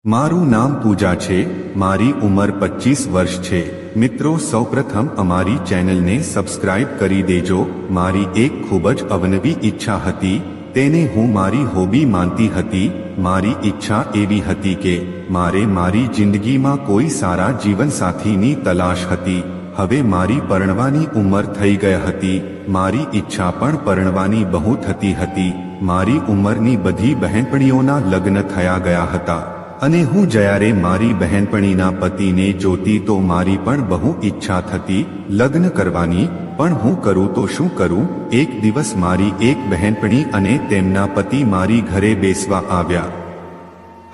મારું નામ પૂજા છે, મારી ઉંમર 25 વર્ષ છે। મિત્રો, સૌપ્રથમ અમારી ચેનલને સબસ્ક્રાઇબ કરી દેજો। મારી એક ખૂબ જ અવનવી ઈચ્છા હતી, તેને હું મારી હોબી માનતી હતી। મારી ઈચ્છા એવી હતી કે મારે મારી જિંદગીમાં કોઈ સારા જીવનસાથીની તલાશ હતી। હવે મારી પરણવાની ઉંમર થઈ ગઈ હતી। મારી ઈચ્છા પણ પરણવાની બહુ થતી હતી। મારી ઉંમરની બધી બહેનપણીઓના લગ્ન થયા ગયા હતા અને હું જ્યારે મારી બહેનપણીના પતિને જોતી તો મારી પણ બહુ ઈચ્છા થતી લગ્ન કરવાની, પણ હું કરું તો શું કરું। એક દિવસ મારી એક બહેનપણી અને તેમના પતિ મારી ઘરે બેસવા આવ્યા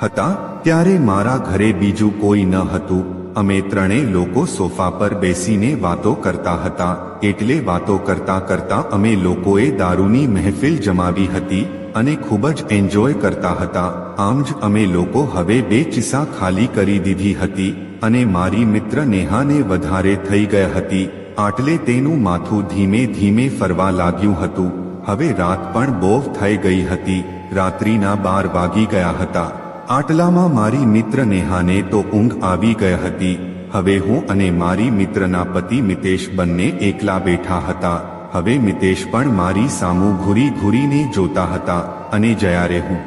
હતા। ત્યારે મારા ઘરે બીજું કોઈ ન હતું। અમે ત્રણેય લોકો સોફા પર બેસીને વાતો કરતા હતા। એટલે વાતો કરતા કરતા અમે લોકોએ દારૂની મહેફિલ જમાવી હતી અને ખૂબ જ એન્જોય કરતા હતા। આમ જ અમે લોકો હવે 2 ચિસ્સા ખાલી કરી દીધી હતી અને મારી મિત્ર નેહાને વધારે થઈ ગઈ હતી। આટલે તેનું માથું ધીમે ધીમે ફરવા લાગ્યું હતું। હવે રાત પણ બહુ થઈ ગઈ હતી। રાત્રિના 12 વાગી ગયા હતા। આટલામાં મારી મિત્ર નેહાને તો ઊંઘ આવી ગઈ હતી। હવે હું અને મારી મિત્રના પતિ મિતેશ બંને એકલા બેઠા હતા। હવે મિતેશ પણ મારી સામું ઘૂરી ઘૂરીને જોતા હતા અને જ્યારે હું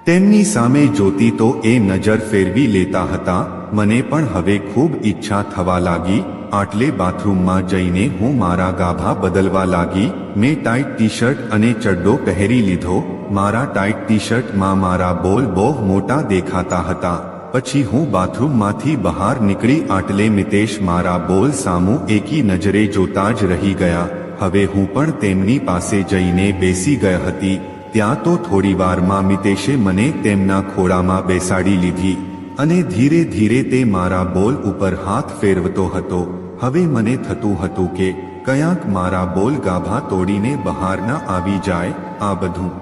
તેમની સામે જોતી તો એ નજર ફેરવી લેતા હતા। મને પણ હવે ખૂબ ઈચ્છા થવા લાગી। આટલે બાથરૂમમાં જઈને હું મારા ગાભા બદલવા લાગી। મેં ટાઈટ ટી શર્ટ અને ચડ્ડો પહેરી લીધો। મારા ટાઈટ ટી શર્ટમાં મારા બોલ બહુ મોટા દેખાતા હતા। પછી હું બાથરૂમમાંથી બહાર નીકળી આટલે મિતેશ મારા બોલ સામું એકી નજરે જોતા જ રહી ગયા। હવે હું પણ તેમની પાસે જઈને બેસી ગઈ હતી। ત્યાં તો થોડીવારમાં મિતેશે મને તેમના ખોળામાં બેસાડી લીધી અને ધીરે ધીરે તે મારા બોલ ઉપર હાથ ફેરવતો હતો। હવે મને થતું હતું કે ક્યાંક મારા બોલ ગાભા તોડીને બહાર ન આવી જાય। આ બધું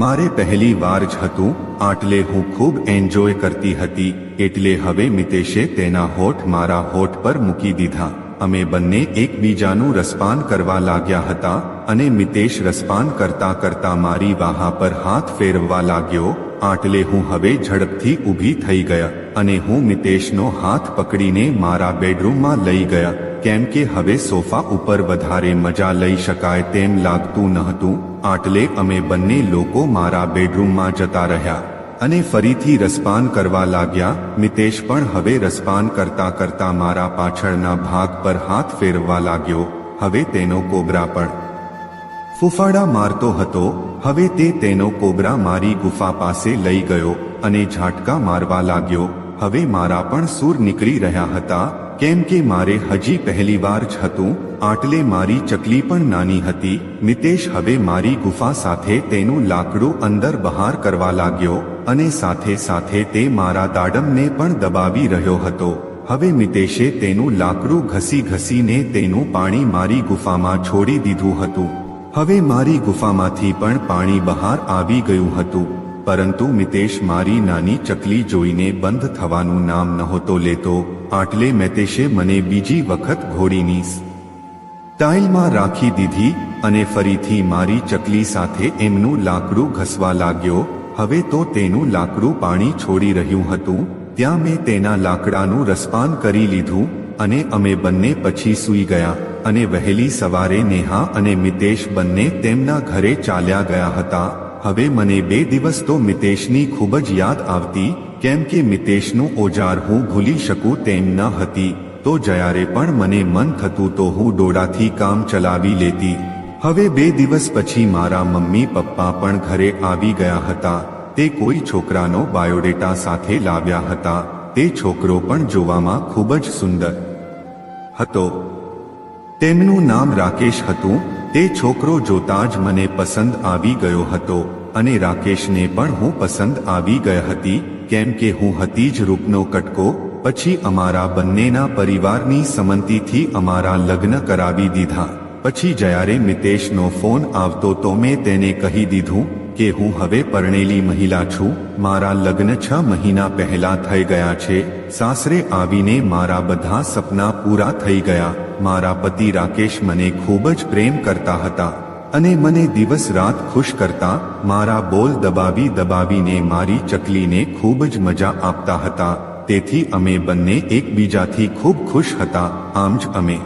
મારે પહેલી વાર જ હતું। આટલે હું ખૂબ એન્જોય કરતી હતી। એટલે હવે મિતેશે તેના હોઠ મારા હોઠ પર મૂકી દીધા। અમે બંને એકબીજાનું રસપાન કરવા લાગ્યા હતા અને મિતેશ રસપાન કરતા કરતા મારી વાહ પર હાથ ફેરવવા લાગ્યો। આટલે હું હવે ઝડપથી ઊભી થઈ ગયા અને હું મિતેશનો હાથ પકડીને મારા બેડરૂમમાં લઈ ગયા, કેમ કે હવે સોફા ઉપર વધારે મજા લઈ શકાય તેમ લાગતું ન હતું। આટલે અમે બંને લોકો મારા બેડરૂમમાં જતા રહ્યા અને ફરીથી રસપાન કરવા લાગ્યા। મિતેશ પણ હવે રસપાન કરતા કરતા મારા પાછળના ભાગ પર હાથ ફેરવવા લાગ્યો। હવે તેનો કોબરા પણ ફૂફાડા મારતો હતો। હવે તે તેનો કોબરા મારી ગુફા પાસે લઈ ગયો અને ઝાટકા મારવા લાગ્યો। હવે મારા પણ સૂર નીકળી રહ્યા હતા, કેમ કે મારે હજી પહેલીવાર જ હતું। આટલે મારી ચકલી પણ નાની હતી। મિતેશ હવે મારી ગુફા સાથે તેનું લાકડું અંદર બહાર કરવા લાગ્યો અને સાથે સાથે તે મારા દાડમને પણ દબાવી રહ્યો હતો। હવે મિતેશે તેનું લાકડું ઘસી ઘસીને તેનું પાણી મારી ગુફામાં છોડી દીધું હતું। હવે મારી ગુફામાંથી પણ પાણી બહાર આવી ગયું હતું, પરંતુ મિતેશ મારી નાની ચકલી જોઈને બંધ થવાનું નામ નહોતો લેતો। આટલે મિતેશે મને બીજી વખત ઘોડીની સ્ટાઇલમાં રાખી દીધી અને ફરીથી મારી ચકલી સાથે એમનું લાકડું ઘસવા લાગ્યો। હવે તો તેનું લાકડું પાણી છોડી રહ્યું હતું। ત્યાં મેં તેના લાકડાનું રસપાન કરી લીધું અને અમે બંને પછી સૂઈ ગયા અને વહેલી સવારે નેહા અને મિતેશ બંને તેમના ઘરે ચાલ્યા ગયા હતા। હવે મને 2 દિવસ તો મિતેશની ખૂબ જ યાદ આવતી, કેમ કે મિતેશનું ઓજાર હું ભૂલી શકું તેમ ન હતી। તો જ્યારે પણ મને મન થતું તો હું દોડાથી કામ ચલાવી લેતી। હવે 2 દિવસ પછી મારા મમ્મી પપ્પા પણ ઘરે આવી ગયા હતા। તે કોઈ છોકરાનો બાયોડેટા સાથે લાવ્યા હતા। તે છોકરો પણ જોવામાં ખૂબ જ સુંદર હતો। તેમનું નામ રાકેશ હતું। તે છોકરો જોતા જ મને પસંદ આવી ગયો હતો અને રાકેશને પણ હું પસંદ આવી ગઈ હતી, કેમ કે હું હતી જ રૂપનો કટકો। પછી અમારા બંનેના પરિવારની સંમતિથી અમારા લગ્ન કરાવી દીધા। પછી જ્યારે મિતેશનો ફોન આવતો તો મેં તેને કહી દીધું કે હું હવે પરણેલી મહિલા છું। મારા લગ્ન 6 મહિના પહેલા થઈ ગયા છે। સાસરે આવીને મારા બધા સપના પૂરા થઈ ગયા। મારા પતિ રાકેશ મને ખૂબ જ પ્રેમ કરતા હતા અને મને દિવસ રાત ખુશ કરતા, મારા બોલ દબાવી દબાવીને મારી ચકલીને ખૂબ જ મજા આપતા હતા. તેથી અમે બંને એકબીજાથી ખૂબ ખુશ હતા. આમ જ અમે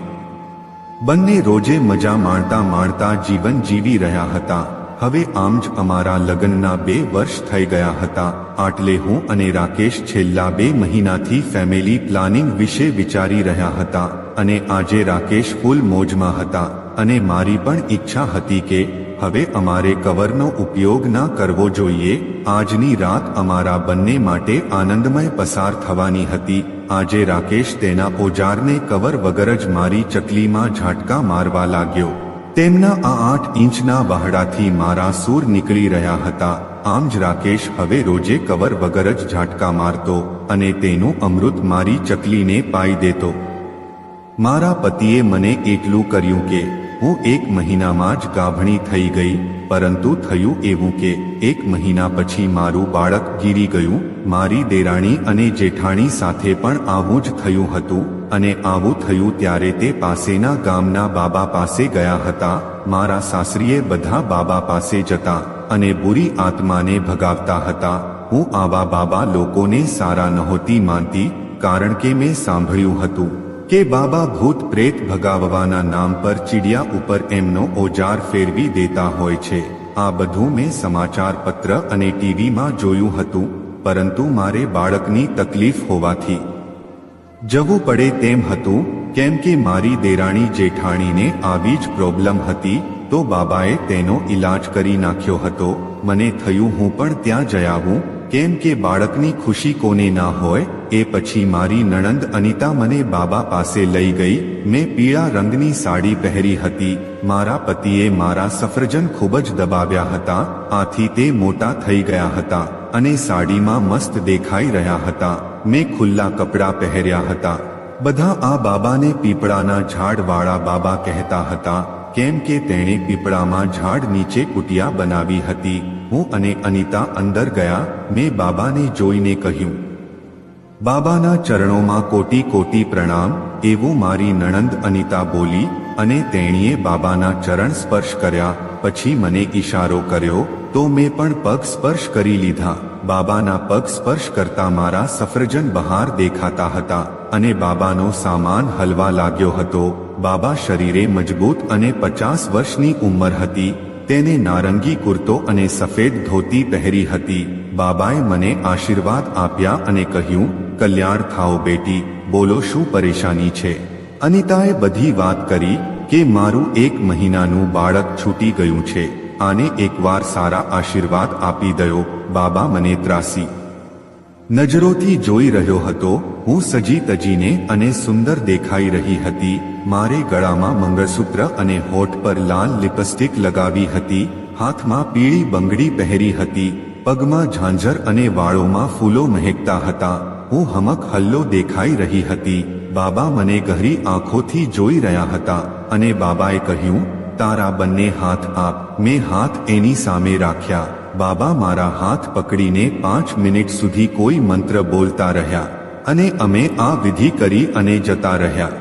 બંને રોજે મજા માણતા માણતા જીવન જીવી રહ્યા હતા. હવે આમ જ અમારા લગ્નના 2 વર્ષ થઈ ગયા હતા. આટલે હું અને રાકેશ છેલ્લા 2 મહિનાથી ફેમિલી પ્લાનિંગ વિશે વિચારી રહ્યા હતા. અને આજે રાકેશ ફૂલ મોજમાં હતા. અને મારી પણ ઈચ્છા હતી કે હવે અમારે કવરનો ઉપયોગ ના કરવો જોઈએ. આજની રાત અમારા બંને માટે આનંદમય પસાર થવાની હતી. આજે રાકેશ તેના ઓજારને કવર વગર જ મારી ચકલીમાં ઝાટકા મારવા લાગ્યો. તેમના આ 8 ઇંચના વાહડાથી મારા સૂર નીકળી રહ્યા હતા. આમ જ રાકેશ હવે રોજે કવર વગર જ ઝાટકા મારતો અને તેનું અમૃત મારી ચકલીને પાઈ દેતો. મારા પતિએ મને એટલું કર્યું કે હું 1 મહિનામાં જ ગાભણી થઈ ગઈ. પરંતુ થયું એવું કે 1 મહિના પછી મારું બાળક ગીરી ગયું. મારી દેરાણી અને જેઠાણી સાથે પણ આવું જ થયું હતું. અને આવું થયું ત્યારે તે પાસેના ગામના બાબા પાસે ગયા હતા. મારા સાસરીએ બધા બાબા પાસે જતા અને બુરી આત્માને ભગાવતા હતા. હું આવા બાબા લોકોને સારા નહોતી માનતી, કારણ કે મેં સાંભળ્યું હતું કે બાબા ભૂત પ્રેત ભગાવવાના નામ પર ચીડિયા ઉપર એમનો ઓજાર ફેરવી દેતા હોય છે. આ બધું મેં સમાચાર પત્ર અને ટીવીમાં જોયું હતું. પરંતુ મારે બાળકની તકલીફ હોવાથી જવું પડે તેમ હતું, કેમ કે મારી દેરાણી જેઠાણીને આવી જ પ્રોબ્લેમ હતી. તો બાબાએ તેનો ઈલાજ કરી નાખ્યો હતો. મને થયું હું પણ ત્યાં જઈ આવું, કેમ કે બાળકની ખુશી કોને ના હોય. એ પછી મારી નણંદ અનિતા મને બાબા પાસે લઈ ગઈ. મેં પીળા રંગની સાડી પહેરી હતી. મારા પતિએ મારા સફરજન ખૂબ જ દબાવ્યા હતા. આથી તે મોટા થઈ ગયા હતા અને સાડીમાં મસ્ત દેખાઈ રહ્યા હતા. મેં ખુલ્લા કપડાં પહેર્યા હતા. બધા આ બાબાને પીપળાના ઝાડવાળા બાબા કહેતા હતા, કેમ કે તેણે પીપળામાં ઝાડ નીચે કુટિયા બનાવી હતી. હું અને અનિતા અંદર ગયા. મેં બાબાને જોઈને કહ્યું, બાબાના ચરણોમાં કોટી કોટી પ્રણામ. એવું મારી નણંદ અનિતા બોલી અને તેણીએ બાબાના ચરણ સ્પર્શ કર્યા. પછી મને ઈશારો કર્યો તો મેં પણ પગ સ્પર્શ કરી લીધા. બાબાના પગ સ્પર્શ કરતા મારા સફરજન બહાર દેખાતા હતા અને બાબાનો સામાન હલવા લાગ્યો હતો. બાબા શરીરે મજબૂત અને 50 વર્ષની ઉંમર હતી. તેને નારંગી કુર્તો અને સફેદ ધોતી પહેરી હતી. બાબાએ મને આશીર્વાદ આપ્યા અને કહ્યું, કલ્યાણ થાઓ બેટી, બોલો શું પરેશાની છે. અનિતાએ બધી વાત કરી કે મારું 1 મહિનાનું બાળક છૂટી ગયું છે. આને એકવાર સારા આશીર્વાદ આપી દયો. બાબા મને ત્રાસી નજરોથી જોઈ રહ્યો હતો. હું સજી તજીને અને સુંદર દેખાઈ રહી હતી. મારે ગળામાં મંગળસૂત્ર અને હોઠ પર લાલ લિપસ્ટિક લગાવી હતી. હાથમાં પીળી બંગડી પહેરી હતી. પગમાં ઝાંઝર અને વાળોમાં ફૂલો મહેકતા હતા. હું હમક હલ્લો દેખાઈ રહી હતી. બાબા મને ગહરી આંખોથી જોઈ રહ્યા હતા અને બાબાએ કહ્યું, તારા બંને હાથ આપ. મેં હાથ એની સામે રાખ્યા. બાબા મારા હાથ પકડીને 5 મિનિટ સુધી કોઈ મંત્ર બોલતા રહ્યા અને અમે આ વિધિ કરી અને જતા રહ્યા.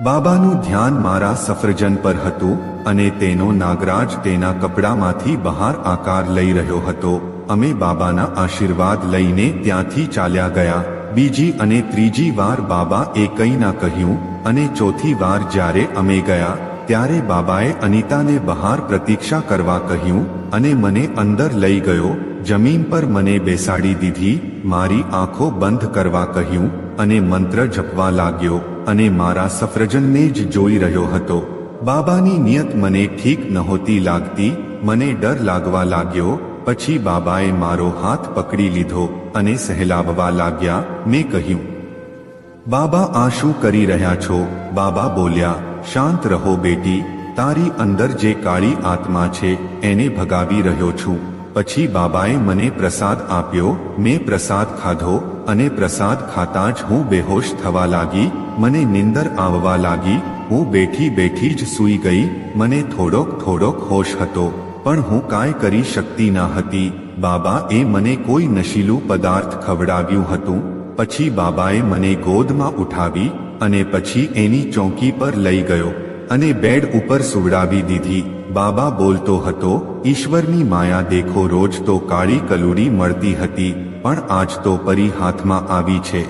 બાબાનું ધ્યાન મારા સફરજન પર હતું અને તેનો નાગરાજ તેના કપડામાંથી બહાર આકાર લઈ રહ્યો હતો. અમે બાબાના આશીર્વાદ લઈને ત્યાંથી ચાલ્યા ગયા. બીજી અને ત્રીજી વાર બાબા એ કંઈ ના કહ્યું અને ચોથી વાર જ્યારે અમે ગયા ત્યારે બાબાએ અનિતાને બહાર પ્રતીક્ષા કરવા કહ્યું અને મને અંદર લઈ ગયો. જમીન પર મને બેસાડી દીધી. મારી આંખો બંધ કરવા કહ્યું અને મંત્ર જપવા લાગ્યો અને મારા સફરજનને જ જોઈ રહ્યો હતો. બાબાની નિયત મને ઠીક નહોતી લાગતી. મને ડર લાગવા લાગ્યો. પછી બાબાએ મારો હાથ પકડી લીધો અને સહેલાવવા લાગ્યા. મેં કહ્યું, બાબા આ શું કરી રહ્યા છો? બાબા બોલ્યા, શાંત રહો બેટી, તારી અંદર જે કાળી આત્મા છે એને ભગાવી રહ્યો છું. પછી બાબાએ મને પ્રસાદ આપ્યો. મેં પ્રસાદ ખાધો અને પ્રસાદ ખાતા જ હું બેહોશ થવા લાગી. મને નીંદર આવવા લાગી. હું બેઠી બેઠી જ સૂઈ ગઈ. મને થોડોક હોશ હતો પણ હું કાંઈ કરી શકતી ન હતી. બાબા એ મને કોઈ નશીલું પદાર્થ ખવડાવ્યું હતું. પછી બાબાએ મને ગોદમાં ઉઠાવી અને પછી એની ચોકી પર લઈ ગયો અને બેડ ઉપર સુવડાવી દીધી. બાબા બોલતો હતો, ઈશ્વરની માયા દેખો, રોજ તો કાળી કલુડી મળતી હતી, પણ આજ તો પરી હાથમાં આવી છે.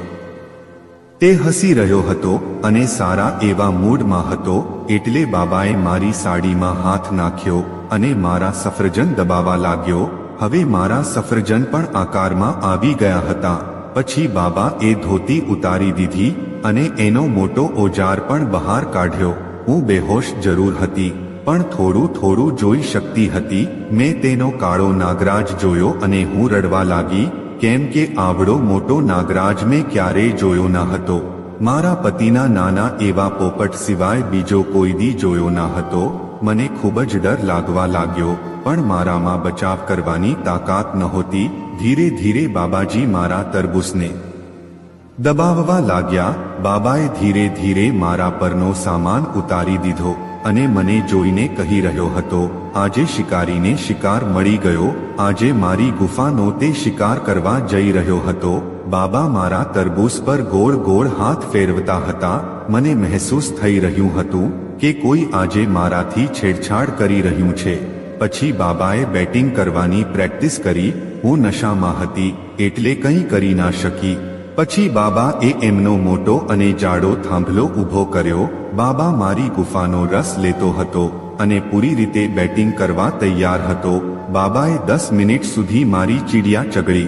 તે હસી રહ્યો હતો અને સારા એવા મૂડમાં હતો, એટલે બાબાએ મારી સાડીમાં હાથ નાખ્યો અને મારા સફરજન દબાવવા લાગ્યો. હવે મારા સફરજન પણ આકારમાં આવી ગયા હતા. પછી બાબા એ ધોતી ઉતારી દીધી અને એનો મોટો ઓજાર પણ બહાર કાઢ્યો. હું બેહોશ જરૂર હતી, પણ થોડું થોડું જોઈ શકતી હતી. મેં તેનો કાળો નાગરાજ જોયો અને હું રડવા લાગી, કેમ કે આવડો મોટો નાગરાજ મેં ક્યારેય જોયો ન હતો. મારા પતિના નાના એવા પોપટ સિવાય બીજો કોઈ દી જોયો ન હતો. મને ખૂબ જ ડર લાગવા લાગ્યો, પણ મારામાં બચાવ કરવાની તાકાત નહોતી. ધીરે ધીરે બાબાજી મારા તરબૂચને દબાવવા લાગ્યા. બાબાએ ધીરે ધીરે મારા પરનો સામાન ઉતારી દીધો અને મને જોઈને કહી રહ્યો હતો, આજે શિકારીને શિકાર મળી ગયો. આજે મારી ગુફાનો તે શિકાર કરવા જઈ રહ્યો હતો. બાબા મારા તરબૂચ પર ગોળ ગોળ હાથ ફેરવતા હતા. મને મહેસૂસ થઈ રહ્યું હતું કે કોઈ આજે મારાથી છેડછાડ કરી રહ્યું છે. પછી બાબાએ બેટિંગ કરવાની પ્રેક્ટિસ કરી. હું નશામાં હતી એટલે કંઈ કરી ના શકી. પછી બાબા એ એમનો મોટો અને જાડો થાંભલો ઊભો કર્યો. બાબા મારી ગુફાનો રસ લેતો હતો અને પૂરી રીતે બેટિંગ કરવા તૈયાર હતો. બાબાએ 10 મિનિટ સુધી મારી ચીડિયા ચગડી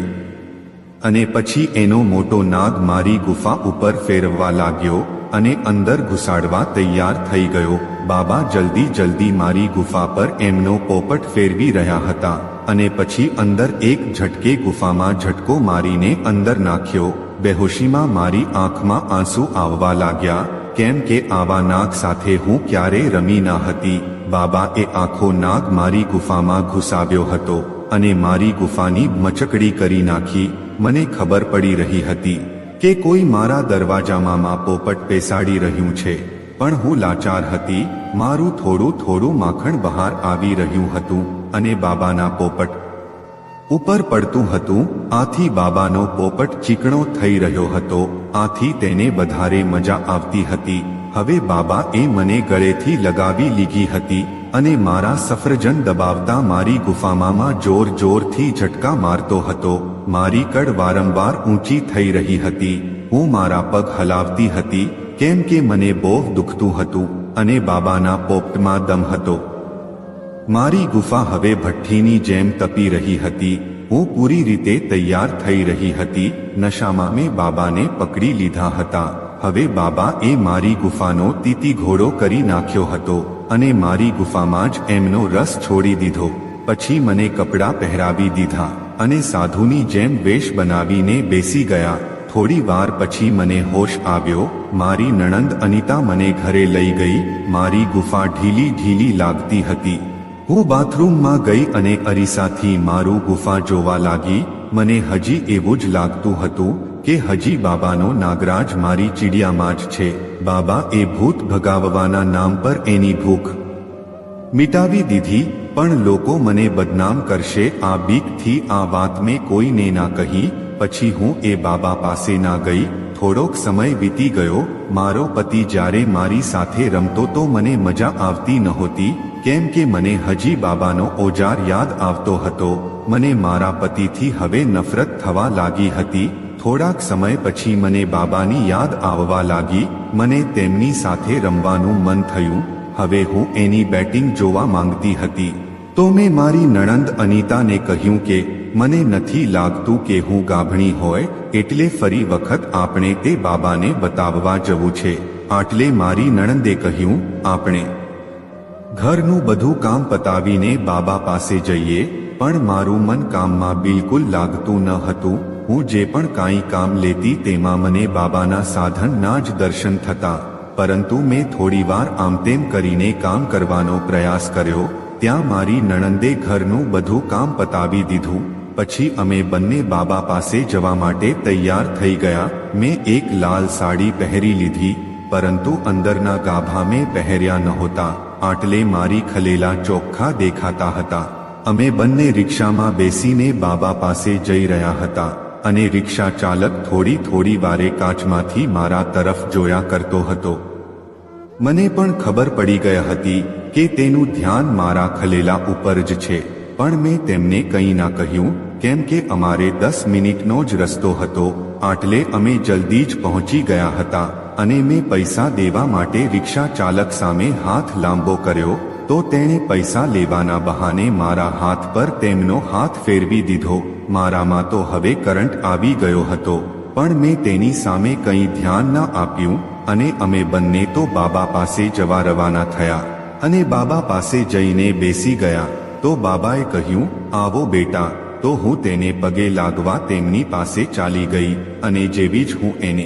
અને પછી એનો મોટો નાગ મારી ગુફા ઉપર ફેરવવા લાગ્યો અને અંદર ઘુસાડવા તૈયાર થઈ ગયો. બાબા જલ્દી જલ્દી મારી ગુફા પર એમનો પોપટ ફેરવી રહ્યા હતા અને પછી અંદર એક ઝટકે ગુફામાં ઝટકો મારીને અંદર નાખ્યો. બેહોશીમાં મારી આંખમાં આંસુ આવવા લાગ્યા, કેમ કે આવા નાગ સાથે હું ક્યારેય રમી ન હતી. બાબા એ આખો નાગ મારી ગુફામાં ઘુસાવ્યો હતો અને મારી ગુફાની મચકડી કરી નાખી. મને ખબર પડી રહી હતી કે કોઈ મારા દરવાજામાં પોપટ પેસાડી રહ્યું છે, પણ હું લાચાર હતી. મારું થોડું થોડું માખણ બહાર આવી રહ્યું હતું અને બાબાના પોપટ ઉપર પડતું હતું. આથી બાબાનો પોપટ ચીકણો થઈ રહ્યો હતો. આથી તેને વધારે મજા આવતી હતી. હવે બાબા એ મને ગળેથી લગાવી લીધી હતી અને મારા સફરજન દબાવતા મારી ગુફામાં જોર જોરથી ઝટકા મારતો હતો. મારી કડ વારંવાર ઊંચી થઈ રહી હતી. હું મારા પગ હલાવતી હતી, કેમ કે મને બહુ દુખતું હતું અને બાબાના પોપટમાં દમ હતો. મારી ગુફા હવે ભઠ્ઠીની જેમ તપી રહી હતી. હું પૂરી રીતે તૈયાર થઈ રહી હતી. નશામાં મેં બાબાને પકડી લીધા હતા. હવે બાબા એ મારી ગુફાનો તીતી ઘોડો કરી નાખ્યો હતો અને મારી ગુફામાં જ એમનો રસ છોડી દીધો. પછી મને કપડાં પહેરાવી દીધા અને સાધુની જેમ વેશ બનાવીને બેસી ગયા. થોડી વાર પછી મને હોશ આવ્યો. મારી નણંદ અનિતા મને ઘરે લઈ ગઈ. મારી ગુફા ઢીલી ઢીલી લાગતી હતી. હું બાથરૂમમાં ગઈ અને અરીસાથી મારું ગુફા જોવા લાગી. મને હજી એવું જ લાગતું હતું કે હજી બાબાનો નાગરાજ મારી ચીડિયામાં જ છે. બાબા એ ભૂત ભગાવવાના નામ પર એની ભૂખ મિટાવી દીધી, પણ લોકો મને બદનામ કરશે આ બીકથી આ વાત મેં કોઈને ના કહી. પછી હું એ બાબા પાસે ના ગઈ. થોડોક સમય વીતી ગયો. મારો પતિ જ્યારે મારી સાથે રમતો તો મને મજા આવતી નહોતી, કેમ કે મને હજી બાબાનો ઓજાર યાદ આવતો હતો. મને મારા પતિથી હવે નફરત થવા લાગી હતી. થોડાક સમય પછી મને બાબાની યાદ આવવા લાગી. મને તેમની સાથે રમવાનું મન થયું. હવે હું એની બેટિંગ જોવા માંગતી હતી. તો મેં મારી નણંદ અનિતાને કહ્યું કે મને નથી લાગતું કે હું ગાભણી હોય, એટલે ફરી વખત આપણે તે બાબાને બતાવવા જવું છે. આટલે મારી નણંદે કહ્યું, આપણે ઘરનું બધું કામ પતાવીને બાબા પાસે જઈએ. પણ મારું મન કામમાં બિલકુલ લાગતું ન હતું. હું જે પણ કાંઈ કામ લેતી તેમાં મને બાબાના સાધનના જ દર્શન થતા. પરંતુ મેં થોડીવાર આમતેમ કરીને કામ કરવાનો પ્રયાસ કર્યો. ત્યાં મારી નણંદે ઘરનું બધું કામ પતાવી દીધું. પછી અમે બંને બાબા પાસે જવા માટે તૈયાર થઈ ગયા. મેં એક લાલ સાડી પહેરી લીધી, પરંતુ અંદરના ગાભા મેં પહેર્યા નહોતા. આટલે મારી ખલેલા ચોખ્ખા દેખાતા હતા. અમે બંને રિક્ષામાં બેસીને બાબા પાસે જઈ રહ્યા હતા અને રિક્ષા ચાલક થોડી થોડી વારે કાચમાંથી મારા તરફ જોયા કરતો હતો. મને પણ ખબર પડી ગઈ હતી કે તેનું ધ્યાન મારા ખલેલા ઉપર જ છે, પણ મેં તેમને કંઈ ના કહ્યું, કેમ કે અમારે 10 મિનિટનો જ રસ્તો હતો. આટલે અમે જલ્દી જ પહોંચી ગયા હતા અને મેં પૈસા દેવા માટે રિક્ષા ચાલક સામે હાથ લાંબો કર્યો તો તેણે પૈસા લેવાના બહાને મારા હાથ પર તેમનો હાથ ફેરવી દીધો. મારામાં તો હવે કરંટ આવી ગયો હતો, પણ મેં તેની સામે કંઈ ધ્યાન ના આપ્યું અને અમે બંને તો બાબા પાસે જવા રવાના થયા અને બાબા પાસે જઈને બેસી ગયા. તો બાબાએ કહ્યું, આવો બેટા. તો હું તેને પગે લાગવા તેમની પાસે ચાલી ગઈ અને જેવી જ હું એને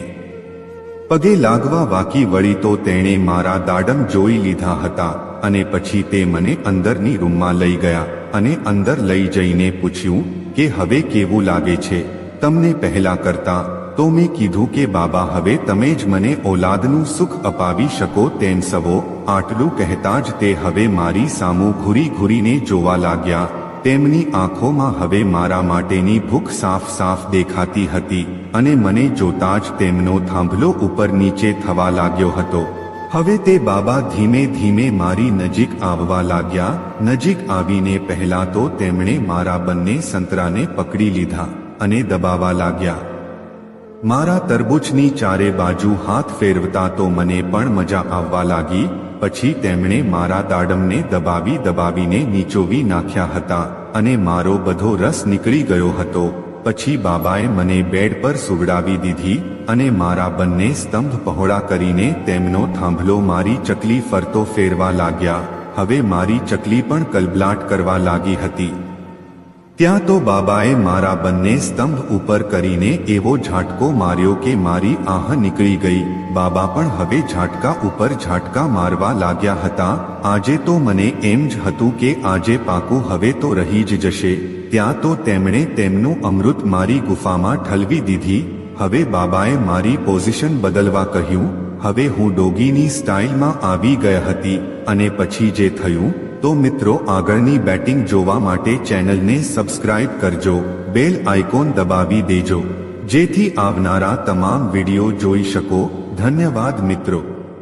પગે લાગવા વાકી વળી તો તેણે મારા દાડમ જોઈ લીધા હતા અને પછી તે મને અંદરની રૂમમાં લઈ ગયા અને અંદર લઈ જઈને પૂછ્યું કે હવે કેવું લાગે છે તમને પહેલા કરતા? તો મેં કીધું કે બાબા, હવે તમે જ મને ઓલાદનું સુખ અપાવી શકો તેમ સવો. આટલું કહેતા જ તે હવે મારી સામું ઘૂરી ઘૂરીને જોવા લાગ્યા. તેમની આંખોમાં હવે મારા માટેની ભૂખ સાફ સાફ દેખાતી હતી અને મને જોતા જ તેમનો થાંભલો ઉપર નીચે થવા લાગ્યો હતો. હવે તે બાબા ધીમે ધીમે મારી નજીક આવવા લાગ્યા. નજીક આવીને પહેલા તો તેમણે મારા બંને સંતરાને પકડી લીધા અને દબાવવા લાગ્યા. મારા તરબૂચની ચારે બાજુ હાથ ફેરવતા તો મને પણ મજા આવવા લાગી. પછી તેમણે મારા દાડમને દબાવી દબાવીને નીચોવી નાખ્યા હતા અને મારો બધો રસ નીકળી ગયો હતો. પછી બાબાએ મને બેડ પર સુવડાવી દીધી અને મારા બંને સ્તંભ પહોળા કરીને તેમનો થાંભલો મારી ચકલી ફરતો ફેરવા લાગ્યા. હવે મારી ચકલી પણ કલબલાટ કરવા લાગી હતી. ત્યાં તો બાબાએ મારા બંને સ્તંભ ઉપર કરીને એવો ઝાટકો માર્યો કે મારી આહ નીકળી ગઈ. બાબા પણ હવે ઝાટકા ઉપર ઝાટકા મારવા લાગ્યા હતા. આજે તો મને એમ જ હતું કે આજે પાકું હવે તો રહી જ જશે. ત્યાં તો તેમણે તેમનું અમૃત મારી ગુફામાં ઠલવી દીધી. હવે બાબાએ મારી પોઝિશન બદલવા કહ્યું. હવે હું ડોગીની સ્ટાઇલમાં આવી ગઈ હતી અને પછી જે થયું તો મિત્રો, આગળની બેટિંગ જોવા માટે ચેનલને સબસ્ક્રાઇબ કરજો, બેલ આઇકોન દબાવી દેજો જેથી આવનારા તમામ વિડીયો જોઈ શકો. ધન્યવાદ મિત્રો.